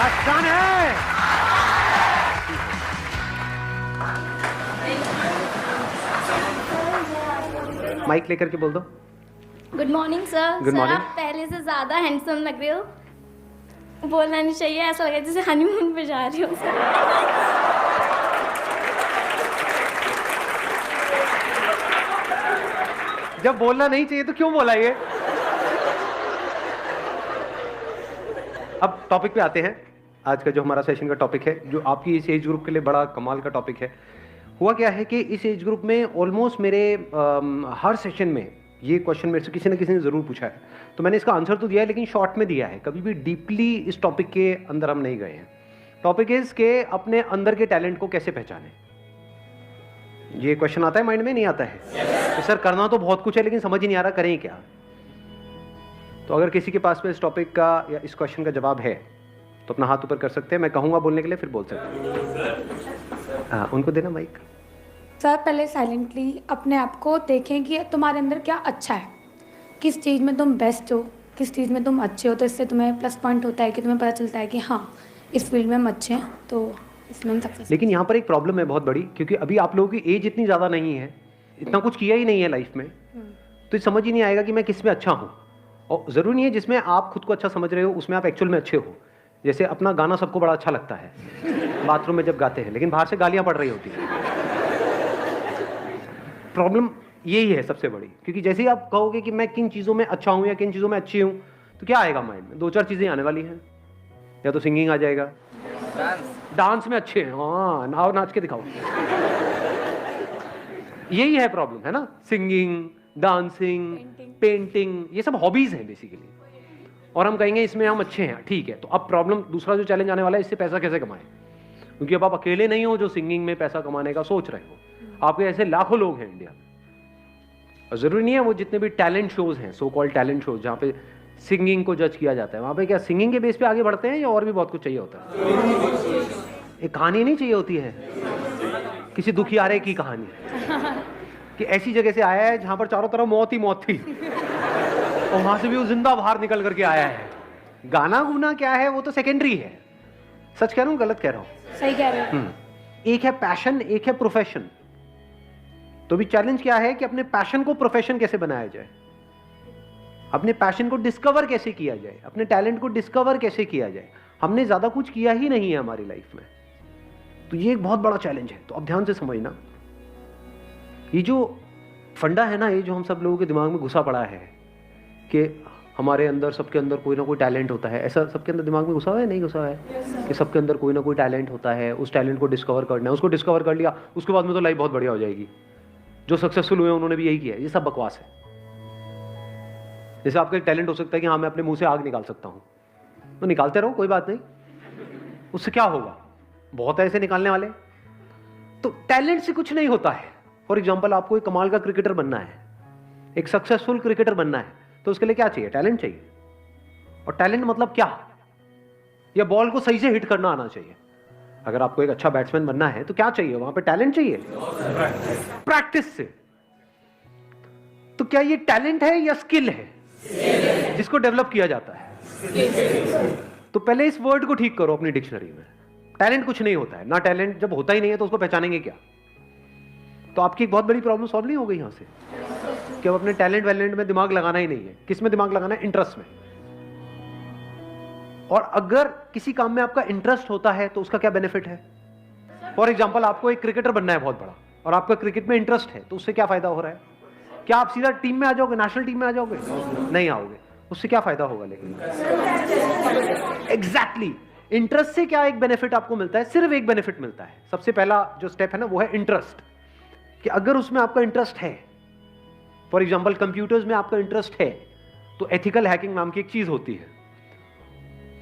आसान है। माइक लेकर के बोल दो। Good morning sir. Good morning. आप पहले से ज्यादा हैंडसम लग रहे हो। बोलना नहीं चाहिए, ऐसा लग रहा है जैसे हनीमून पे जा रही हो सर। जब बोलना नहीं चाहिए तो क्यों बोला ये? अब टॉपिक पे आते हैं। आज का जो हमारा सेशन का टॉपिक है, जो आपकी इस एज ग्रुप के लिए बड़ा कमाल का टॉपिक है। हुआ क्या है कि इस एज ग्रुप में ऑलमोस्ट मेरे हर सेशन में ये क्वेश्चन मेरे से किसी न किसी ने ज़रूर पूछा है, तो मैंने इसका आंसर तो दिया है लेकिन शॉर्ट में दिया है, कभी भी डीपली इस टॉपिक के अंदर हम नहीं गए हैं। टॉपिक इज के अपने अंदर के टैलेंट को कैसे पहचानें। ये क्वेश्चन आता है माइंड में, नहीं आता है? तो सर करना तो बहुत कुछ है लेकिन समझ ही नहीं आ रहा, करें क्या? तो अगर किसी के पास में इस टॉपिक का या इस क्वेश्चन का जवाब है तो अपना हाथ ऊपर कर सकते हैं। मैं कहूँगा बोलने के लिए, फिर बोल सकते हैं। हाँ, उनको देना माइक। सर पहले साइलेंटली अपने आप को देखें कि तुम्हारे अंदर क्या अच्छा है, किस चीज़ में तुम बेस्ट हो, किस चीज़ में तुम अच्छे हो। तो इससे तुम्हें प्लस पॉइंट होता है कि तुम्हें पता चलता है कि हाँ इस फील्ड में हम अच्छे हैं, तो इसमें हम सक्सेस। लेकिन यहाँ पर एक प्रॉब्लम है बहुत बड़ी, क्योंकि अभी आप लोगों की एज इतनी ज़्यादा नहीं है, इतना कुछ किया ही नहीं है लाइफ में, तो ये समझ ही नहीं आएगा कि मैं किस में अच्छा हूँ। और ज़रूरी नहीं है जिसमें आप खुद को अच्छा समझ रहे हो उसमें आप एक्चुअल में अच्छे हो। जैसे अपना गाना सबको बड़ा अच्छा लगता है बाथरूम में जब गाते हैं, लेकिन बाहर से गालियाँ पड़ रही होती हैं। प्रॉब्लम यही है सबसे बड़ी, क्योंकि जैसे ही आप कहोगे कि मैं किन चीज़ों में अच्छा हूँ या किन चीज़ों में अच्छी हूँ, तो क्या आएगा माइंड में? 2-4 चीज़ें आने वाली हैं। या तो सिंगिंग आ जाएगा, डांस में अच्छे हैं, हाँ नाव नाच के दिखाओ। यही है प्रॉब्लम, है ना? सिंगिंग, डांसिंग, पेंटिंग, ये सब हॉबीज हैं बेसिकली, और हम कहेंगे इसमें हम अच्छे हैं। ठीक है, तो अब प्रॉब्लम दूसरा जो चैलेंज आने वाला है, इससे पैसा कैसे कमाएं? क्योंकि अब आप अकेले नहीं हो जो सिंगिंग में पैसा कमाने का सोच रहे हो, आपके ऐसे लाखों लोग हैं इंडिया में। और जरूरी नहीं है वो जितने भी टैलेंट शोज हैं, सो कॉल्ड टैलेंट शोज, जहाँ पे सिंगिंग को जज किया जाता है, वहाँ पे क्या सिंगिंग के बेस पे आगे बढ़ते हैं या और भी बहुत कुछ चाहिए होता है? एक कहानी नहीं चाहिए होती है, किसी दुखियारे की कहानी कि ऐसी जगह से आया है जहाँ पर चारों तरफ मौत ही मौत थी और वहां से भी वो जिंदा बाहर निकल करके आया है। गाना गुना क्या है वो तो सेकेंडरी है। सच कह रहा हूँ गलत कह रहा हूँ? सही कह रहे हो। एक है पैशन, एक है प्रोफेशन। तो भी चैलेंज क्या है कि अपने पैशन को प्रोफेशन कैसे बनाया जाए, अपने पैशन को डिस्कवर कैसे किया जाए, अपने टैलेंट को डिस्कवर कैसे किया जाए। हमने ज्यादा कुछ किया ही नहीं है हमारी लाइफ में, तो ये एक बहुत बड़ा चैलेंज है। तो अब ध्यान से समझना, ये जो फंडा है ना, ये जो हम सब लोगों के दिमाग में घुसा पड़ा है कि हमारे अंदर, सबके अंदर कोई ना कोई टैलेंट होता है, ऐसा सबके अंदर दिमाग में घुसा हुआ है, नहीं घुसा हुआ है? कि सबके अंदर कोई ना कोई टैलेंट होता है, उस टैलेंट को डिस्कवर करना है, उसको डिस्कवर कर लिया उसके बाद में तो लाइफ बहुत बढ़िया हो जाएगी। जो सक्सेसफुल हुए उन्होंने भी यही किया है। ये सब बकवास है। जैसे आपका एक टैलेंट हो सकता है कि हाँ मैं अपने मुंह से आग निकाल सकता हूँ, तो निकालते रहो, कोई बात नहीं, उससे क्या होगा? बहुत है ऐसे निकालने वाले। तो टैलेंट से कुछ नहीं होता है। फॉर एग्जाम्पल, आपको एक कमाल का क्रिकेटर बनना है, एक सक्सेसफुल क्रिकेटर बनना है, तो उसके लिए क्या चाहिए? टैलेंट चाहिए। और टैलेंट मतलब क्या? या बॉल को सही से हिट करना आना चाहिए। अगर आपको एक अच्छा बैट्समैन बनना है तो क्या चाहिए? वहां पे टैलेंट चाहिए, प्रैक्टिस से। तो क्या ये टैलेंट है या स्किल है जिसको डेवलप किया जाता है? तो पहले इस वर्ड को ठीक करो अपनी डिक्शनरी में। टैलेंट कुछ नहीं होता है ना। टैलेंट जब होता ही नहीं है तो उसको पहचानेंगे क्या? तो आपकी एक बहुत बड़ी प्रॉब्लम सॉल्व नहीं हो गई यहां से कि अब अपने टैलेंट वैलेंट में दिमाग लगाना ही नहीं है। किस में दिमाग लगाना है? इंटरेस्ट में। और अगर किसी काम में आपका इंटरेस्ट होता है तो उसका क्या बेनिफिट है? फॉर एग्जाम्पल, आपको एक क्रिकेटर बनना है बहुत बड़ा, और आपका क्रिकेट में इंटरेस्ट है, तो उससे क्या फायदा हो रहा है? क्या आप सीधा टीम में आ जाओगे, नेशनल टीम में आ जाओगे? नहीं आओगे। उससे क्या फायदा होगा? लेकिन एग्जैक्टली इंटरेस्ट से क्या एक बेनिफिट आपको मिलता है? सिर्फ एक बेनिफिट मिलता है। सबसे पहला जो स्टेप है ना, वो है इंटरेस्ट। कि अगर उसमें आपका इंटरेस्ट है, फॉर एग्जाम्पल कंप्यूटर्स में आपका इंटरेस्ट है, तो एथिकल हैकिंग नाम की एक चीज होती है,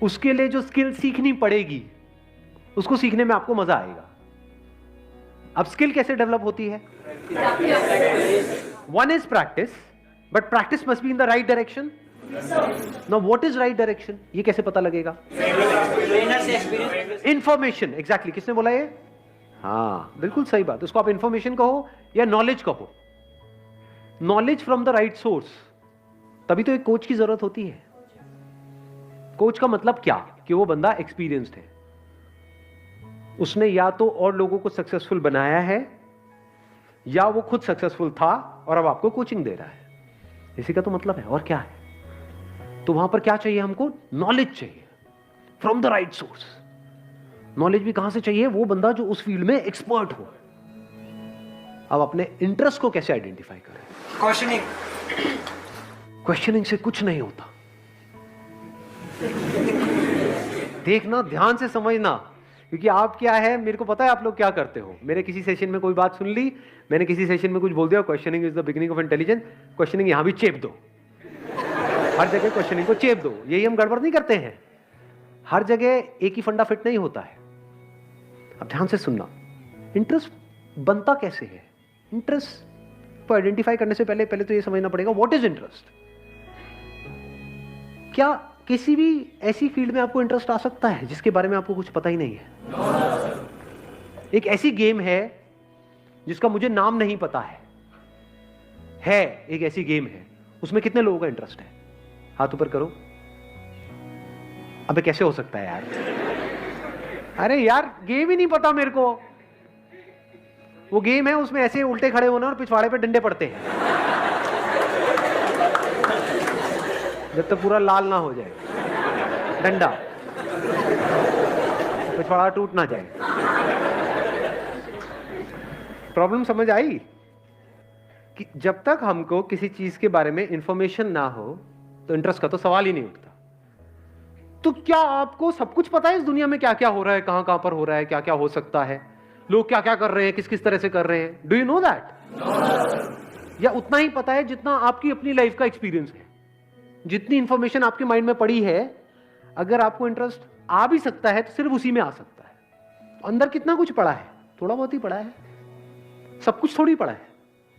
उसके लिए जो स्किल सीखनी पड़ेगी उसको सीखने में आपको मजा आएगा। अब स्किल कैसे डेवलप होती है? One is practice, but practice must be in the right direction. Now what is right direction? ये कैसे पता लगेगा? इंफॉर्मेशन। एग्जैक्टली, किसने बोला ये? हाँ, बिल्कुल सही बात। उसको आप इंफॉर्मेशन कहो या नॉलेज कहो। Knowledge from the right source. तभी तो एक कोच की जरूरत होती है। कोच का मतलब क्या? कि वो बंदा एक्सपीरियंस्ड है, उसने या तो और लोगों को सक्सेसफुल बनाया है या वो खुद सक्सेसफुल था और अब आपको कोचिंग दे रहा है। इसी का तो मतलब है, और क्या है। तो वहां पर क्या चाहिए हमको? नॉलेज चाहिए from the right source. Knowledge भी कहां से चाहिए? वो बंदा जो उस फील्ड में एक्सपर्ट हो। अब अपने इंटरेस्ट को कैसे आइडेंटिफाई करें? क्वेश्चनिंग से कुछ नहीं होता। देखना, ध्यान से समझना, क्योंकि आप क्या है, मेरे को पता है आप लोग क्या करते हो। मेरे किसी सेशन में कोई बात सुन ली, मैंने किसी सेशन में कुछ बोल दिया, questioning is the beginning of intelligence, questioning यहां भी चेप दो, हर जगह क्वेश्चनिंग को चेप दो। यही हम गड़बड़ नहीं करते हैं। हर जगह एक ही फंडा फिट नहीं होता है। अब ध्यान से सुनना, इंटरेस्ट बनता कैसे है? इंटरेस्ट को आइडेंटिफाई करने से पहले तो ये समझना पड़ेगा व्हाट इज इंटरेस्ट। क्या किसी भी ऐसी फील्ड में आपको इंटरेस्ट आ सकता है जिसके बारे में आपको कुछ पता ही नहीं है? एक ऐसी गेम है जिसका मुझे नाम नहीं पता है एक ऐसी गेम है, उसमें कितने लोगों का इंटरेस्ट है? हाथ ऊपर करो। अबे कैसे हो सकता है यार? अरे यार, गेम ही नहीं पता मेरे को। वो गेम है, उसमें ऐसे उल्टे खड़े होना और पिछवाड़े पे डंडे पड़ते हैं जब तक पूरा लाल ना हो जाए डंडा, पिछवाड़ा टूट ना जाए। प्रॉब्लम समझ आई? कि जब तक हमको किसी चीज के बारे में इंफॉर्मेशन ना हो तो इंटरेस्ट का तो सवाल ही नहीं उठता। तो क्या आपको सब कुछ पता है इस दुनिया में क्या क्या हो रहा है, कहां कहां पर हो रहा है, क्या क्या हो सकता है, लोग क्या क्या कर रहे हैं, किस किस तरह से कर रहे हैं? Do you know that? या उतना ही पता है जितना आपकी अपनी लाइफ का एक्सपीरियंस है? जितनी इंफॉर्मेशन आपके माइंड में पड़ी है, अगर आपको इंटरेस्ट आ भी सकता है तो सिर्फ उसी में आ सकता है। अंदर कितना कुछ पड़ा है? थोड़ा बहुत ही पड़ा है, सब कुछ थोड़ी पड़ा है।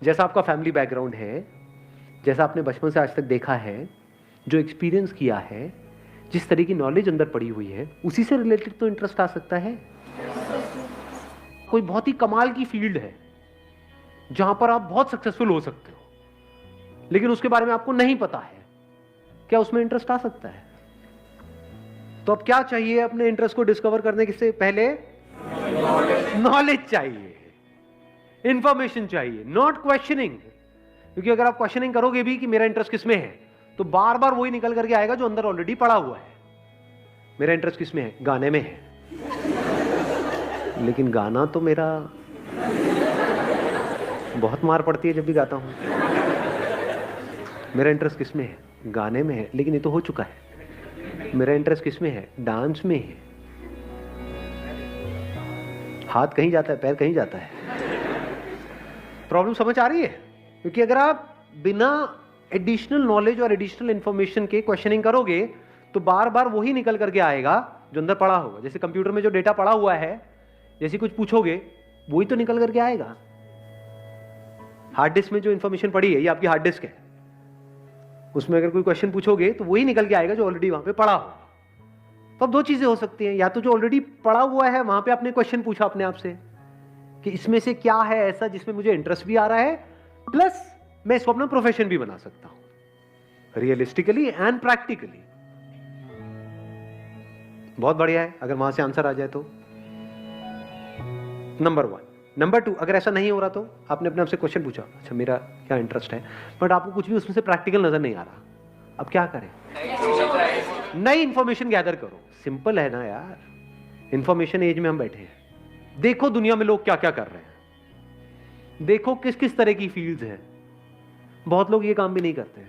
जैसा आपका फैमिली बैकग्राउंड है, जैसा आपने बचपन से आज तक देखा है, जो एक्सपीरियंस किया है, जिस तरह की नॉलेज अंदर पड़ी हुई है, उसी से रिलेटेड तो इंटरेस्ट आ सकता है। कोई बहुत ही कमाल की फील्ड है जहां पर आप बहुत सक्सेसफुल हो सकते हो, लेकिन उसके बारे में आपको नहीं पता है, क्या उसमें इंटरेस्ट आ सकता है? तो अब क्या चाहिए अपने इंटरेस्ट को डिस्कवर करने से पहले? नॉलेज चाहिए, इंफॉर्मेशन चाहिए, नॉट क्वेश्चनिंग। क्योंकि अगर आप क्वेश्चनिंग करोगे भी कि मेरा इंटरेस्ट किसमें है, तो बार बार वही निकल करके आएगा जो अंदर ऑलरेडी पड़ा हुआ है। मेरा इंटरेस्ट किसमें है? गाने में है, लेकिन गाना तो मेरा बहुत मार पड़ती है जब भी गाता हूं। मेरा इंटरेस्ट किसमें है? गाने में है, लेकिन ये तो हो चुका है। मेरा इंटरेस्ट किसमें है? डांस में है। हाथ कहीं जाता है, पैर कहीं जाता है। प्रॉब्लम समझ आ रही है? क्योंकि अगर आप बिना एडिशनल नॉलेज और एडिशनल इंफॉर्मेशन के क्वेश्चनिंग करोगे तो बार बार वही निकल करके आएगा जो अंदर पड़ा होगा। जैसे कंप्यूटर में जो डेटा पड़ा हुआ है, जैसे कुछ पूछोगे वही तो निकल करके आएगा। हार्ड डिस्क में जो इंफॉर्मेशन पड़ी है, ये आपकी हार्ड डिस्क है, उसमें अगर कोई क्वेश्चन पूछोगे तो वही निकल के आएगा जो ऑलरेडी वहां पे पड़ा हो। तो अब दो चीजें हो सकती हैं, या तो जो ऑलरेडी पड़ा हुआ है वहां पे आपने क्वेश्चन पूछा अपने आप से कि इसमें से क्या है ऐसा जिसमें मुझे इंटरेस्ट भी आ रहा है, प्लस मैं इसको अपना प्रोफेशन भी बना सकता हूं, रियलिस्टिकली एंड प्रैक्टिकली। बहुत बढ़िया है अगर वहां से आंसर आ जाए तो। नंबर 1। नंबर 2, अगर ऐसा नहीं हो रहा तो आपने अपने आप से क्वेश्चन पूछा, अच्छा मेरा क्या इंटरेस्ट है, बट आपको कुछ भी उसमें से प्रैक्टिकल नजर नहीं आ रहा, अब क्या करें? नई इंफॉर्मेशन गैदर करो। सिंपल है ना यार, इंफॉर्मेशन एज में हम बैठे हैं। देखो दुनिया में लोग क्या क्या कर रहे हैं, देखो किस किस तरह की फील्ड्स हैं। बहुत लोग ये काम भी नहीं करते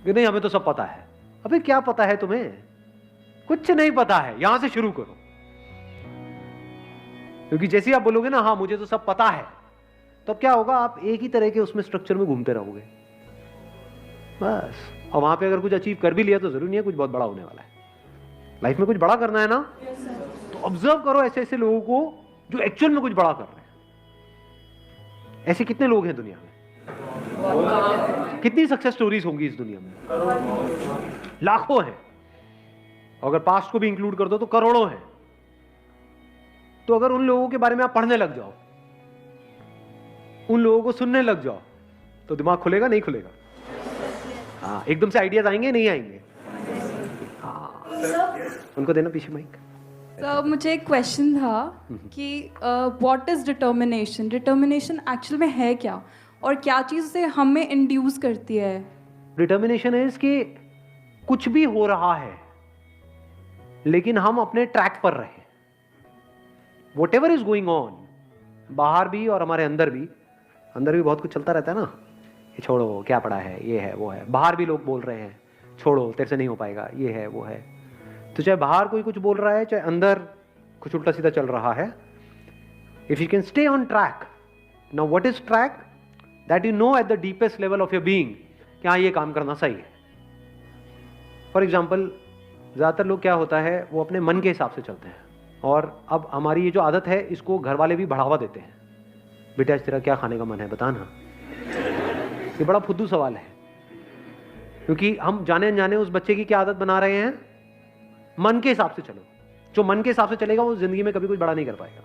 कि नहीं हमें तो सब पता है। अबे क्या पता है तुम्हें? कुछ नहीं पता है। यहां से शुरू करो, क्योंकि जैसे आप बोलोगे ना हाँ मुझे तो सब पता है, तो क्या होगा, आप एक ही तरह के उसमें स्ट्रक्चर में घूमते रहोगे बस। और वहां पे अगर कुछ अचीव कर भी लिया तो जरूरी नहीं है कुछ बहुत बड़ा होने वाला है। लाइफ में कुछ बड़ा करना है ना, तो ऑब्जर्व करो ऐसे ऐसे लोगों को जो एक्चुअल में कुछ बड़ा कर रहे हैं। ऐसे कितने लोग हैं दुनिया में? कितनी सक्सेस स्टोरीज होंगी इस दुनिया में? लाखों हैं। अगर पास्ट को भी इंक्लूड कर दो तो करोड़ों हैं। तो अगर उन लोगों के बारे में आप पढ़ने लग जाओ, उन लोगों को सुनने लग जाओ, तो दिमाग खुलेगा नहीं खुलेगा? हाँ, एकदम से आइडियाज आएंगे नहीं आएंगे? हाँ, उनको देना पीछे माइक। तो मुझे एक क्वेश्चन था कि what is determination? Determination actual में है क्या, और क्या चीज़ से हमें इंड्यूस करती है? डिटर्मिनेशन इज कि कुछ भी हो रहा है लेकिन हम अपने ट्रैक पर रहे। What ever is going on, बाहर भी और हमारे अंदर भी बहुत कुछ चलता रहता है ना। ये छोड़ो, क्या पड़ा है, ये है वो है। बाहर भी लोग बोल रहे हैं छोड़ो तेरे से नहीं हो पाएगा, ये है वो है। तो चाहे बाहर कोई कुछ बोल रहा है, चाहे अंदर कुछ उल्टा सीधा चल रहा है, if you can stay on track. Now what is track? That you know at the deepest level of your being कि हाँ ये काम करना सही है। फॉर एग्जाम्पल, ज़्यादातर लोग क्या होता है, वो अपने मन के हिसाब से चलते हैं। और अब हमारी ये जो आदत है, इसको घर वाले भी बढ़ावा देते हैं। बेटा आज तेरा क्या खाने का मन है, बता ना। ये बड़ा फुद्दू सवाल है, क्योंकि हम जाने अनजाने उस बच्चे की क्या आदत बना रहे हैं, मन के हिसाब से चलो। जो मन के हिसाब से चलेगा वो जिंदगी में कभी कुछ बड़ा नहीं कर पाएगा,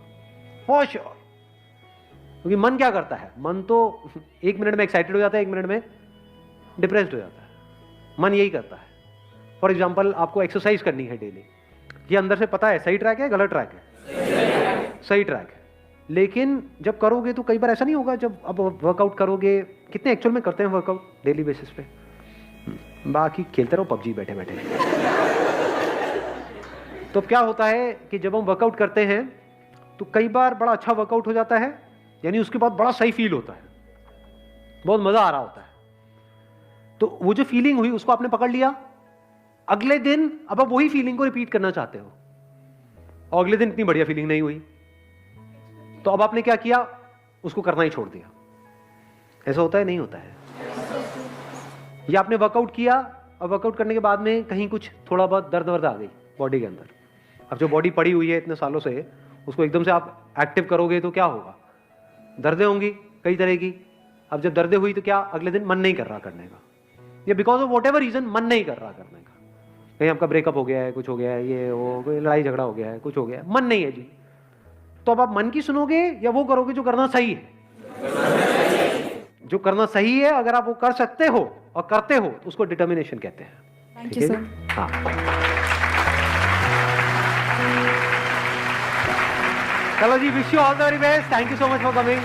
फॉर श्योर। क्योंकि मन क्या करता है, मन तो 1 मिनट में एक्साइटेड हो जाता है, 1 मिनट में डिप्रेस्ड हो जाता है। मन यही करता है। फॉर एग्जाम्पल, आपको एक्सरसाइज करनी है डेली, ये अंदर से पता है सही ट्रैक है गलत ट्रैक है, सही ट्रैक है। लेकिन जब करोगे तो कई बार ऐसा नहीं होगा। जब अब वर्कआउट करोगे, कितने एक्चुअल में करते हैं वर्कआउट डेली बेसिस पे? बाकी खेलते रहो पबजी बैठे बैठे। तो क्या होता है कि जब हम वर्कआउट करते हैं तो कई बार बड़ा अच्छा वर्कआउट हो जाता है, यानी उसके बाद बड़ा सही फील होता है, बहुत मजा आ रहा होता है। तो वो जो फीलिंग हुई उसको आपने पकड़ लिया, अगले दिन अब आप वही फीलिंग को रिपीट करना चाहते हो, और अगले दिन इतनी बढ़िया फीलिंग नहीं हुई, तो अब आपने क्या किया, उसको करना ही छोड़ दिया। ऐसा होता है नहीं होता है? या आपने वर्कआउट किया, और वर्कआउट करने के बाद में कहीं कुछ थोड़ा बहुत दर्द वर्द आ गई बॉडी के अंदर। अब जो बॉडी पड़ी हुई है इतने सालों से, उसको एकदम से आप एक्टिव करोगे तो क्या होगा, दर्दें होंगी कई तरह की। अब जब दर्दें हुई तो क्या, अगले दिन मन नहीं कर रहा करने का, या because of whatever reason मन नहीं कर रहा करने का। कहीं आपका ब्रेकअप हो गया है, कुछ हो गया है, ये वो कोई लड़ाई झगड़ा हो गया है, कुछ हो गया है, मन नहीं है जी। तो अब आप मन की सुनोगे या वो करोगे जो करना सही है? जो करना सही है, अगर आप वो कर सकते हो और करते हो तो उसको डिटर्मिनेशन कहते हैं। Thank you sir. हाँ, चलो जी, wish you all the very best. Thank you so much for coming.